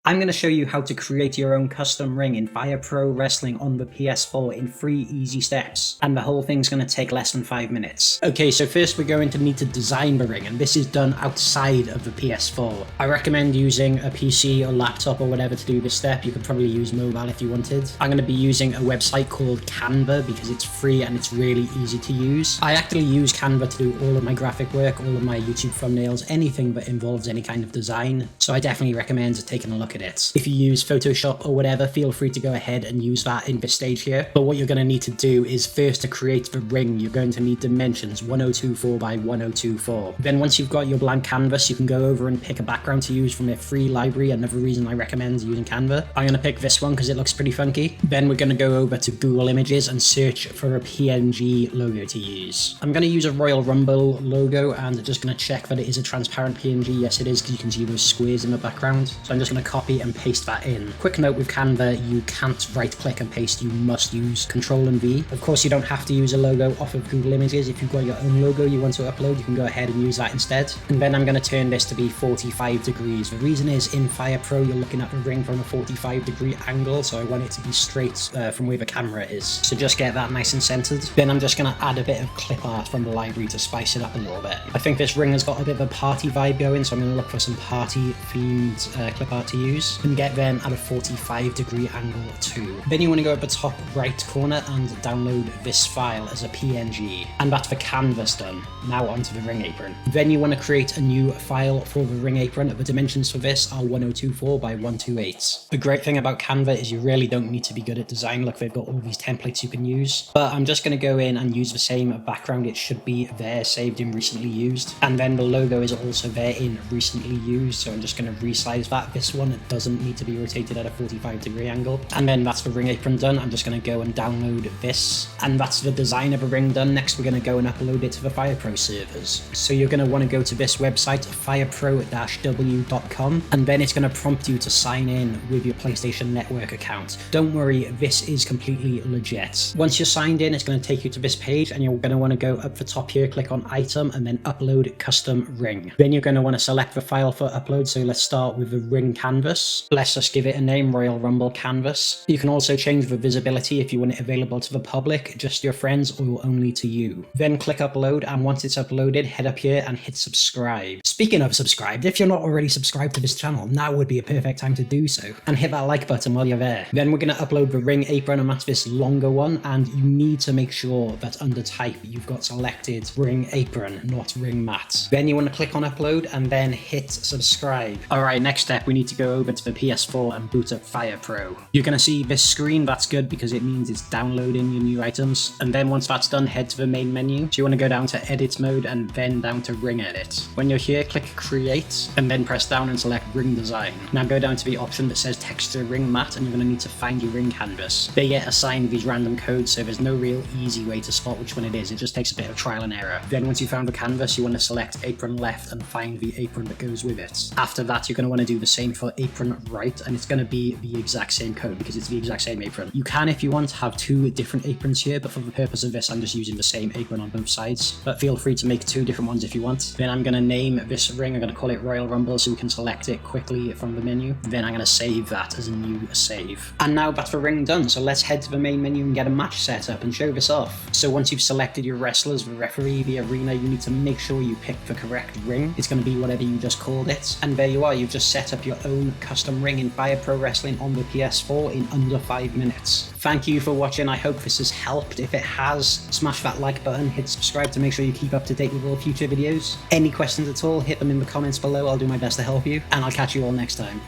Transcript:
I'm going to show you how to create your own custom ring in Fire Pro Wrestling on the PS4 in 3 easy steps, and the whole thing's going to take less than 5 minutes. Okay, so first we're going to need to design the ring, and this is done outside of the PS4. I recommend using a PC or laptop or whatever to do this step. You could probably use mobile if you wanted. I'm going to be using a website called Canva because it's free and it's really easy to use. I actually use Canva to do all of my graphic work, all of my YouTube thumbnails, anything that involves any kind of design, so I definitely recommend taking a look at it. If you use Photoshop or whatever, feel free to go ahead and use that in this stage here. But what you're going to need to do is first, to create the ring, you're going to need dimensions 1024 by 1024. Then once you've got your blank canvas, you can go over and pick a background to use from a free library. Another reason I recommend using Canva. I'm going to pick this one because it looks pretty funky. Then we're going to go over to Google Images and search for a PNG logo to use. I'm going to use a Royal Rumble logo and just going to check that it is a transparent PNG. Yes, it is, because you can see those squares in the background. So I'm just going to copy and paste that in. Quick note with Canva, you can't right click and paste, you must use Control and V. Of course, you don't have to use a logo off of Google Images. If you've got your own logo you want to upload, you can go ahead and use that instead. And then I'm going to turn this to be 45 degrees. The reason is in Fire Pro, you're looking at the ring from a 45-degree angle, so I want it to be straight from where the camera is. So just get that nice and centered. Then I'm just going to add a bit of clip art from the library to spice it up a little bit. I think this ring has got a bit of a party vibe going, so I'm going to look for some party-themed clip art to use and get them at a 45-degree angle too. Then you want to go up the top right corner and download this file as a PNG, and that's the canvas done. Now onto the ring apron. Then you want to create a new file for the ring apron. The dimensions for this are 1024 by 128. The great thing about Canva is you really don't need to be good at design. Look, they've got all these templates you can use, but I'm just going to go in and use the same background. It should be there saved in recently used, and then the logo is also there in recently used, so I'm just going to resize that. This one, it doesn't need to be rotated at a 45-degree angle. And then that's the ring apron done. I'm just going to go and download this, and that's the design of a ring done. Next we're going to go and upload it to the Fire Pro servers. So you're going to want to go to this website, firepro-w.com, and then it's going to prompt you to sign in with your PlayStation Network account. Don't worry, this is completely legit. Once you're signed in, it's going to take you to this page, and you're going to want to go up the top here, click on item, and then upload custom ring. Then you're going to want to select the file for upload. So let's start with the ring canvas. Let's just give it a name, Royal Rumble canvas. You can also change the visibility if you want it available to the public, just your friends, or only to you. Then click upload, and once it's uploaded, head up here and hit subscribe. Speaking of subscribed, if you're not already subscribed to this channel, now would be a perfect time to do so, and hit that like button while you're there. Then we're going to upload the ring apron, and that's this longer one, and you need to make sure that under type you've got selected ring apron, not ring mat. Then you want to click on upload and then hit subscribe. Alright, next step, we need to go over to the PS4 and boot up Fire Pro. You're going to see this screen. That's good because it means it's downloading your new items. And then once that's done, head to the main menu. So you want to go down to edit mode and then down to ring edit. When you're here, click create and then press down and select ring design. Now go down to the option that says texture ring mat, and you're going to need to find your ring canvas. They get assigned these random codes, so there's no real easy way to spot which one it is. It just takes a bit of trial and error. Then once you found the canvas, you want to select apron left and find the apron that goes with it. After that, you're going to want to do the same for apron right, and it's going to be the exact same code because it's the exact same apron. You can, if you want, have 2 different aprons here, but for the purpose of this, I'm just using the same apron on both sides. But feel free to make 2 different ones if you want. Then I'm going to name this ring, I'm going to call it Royal Rumble so we can select it quickly from the menu. Then I'm going to save that as a new save. And now that's the ring done, so let's head to the main menu and get a match set up and show this off. So once you've selected your wrestlers, the referee, the arena, you need to make sure you pick the correct ring. It's going to be whatever you just called it. And there you are, you've just set up your own custom ring in Fire Pro Wrestling on the PS4 in under 5 minutes. Thank you for watching. I hope this has helped. If it has, smash that like button, hit subscribe to make sure you keep up to date with all future videos. Any questions at all, hit them in the comments below. I'll do my best to help you, and I'll catch you all next time.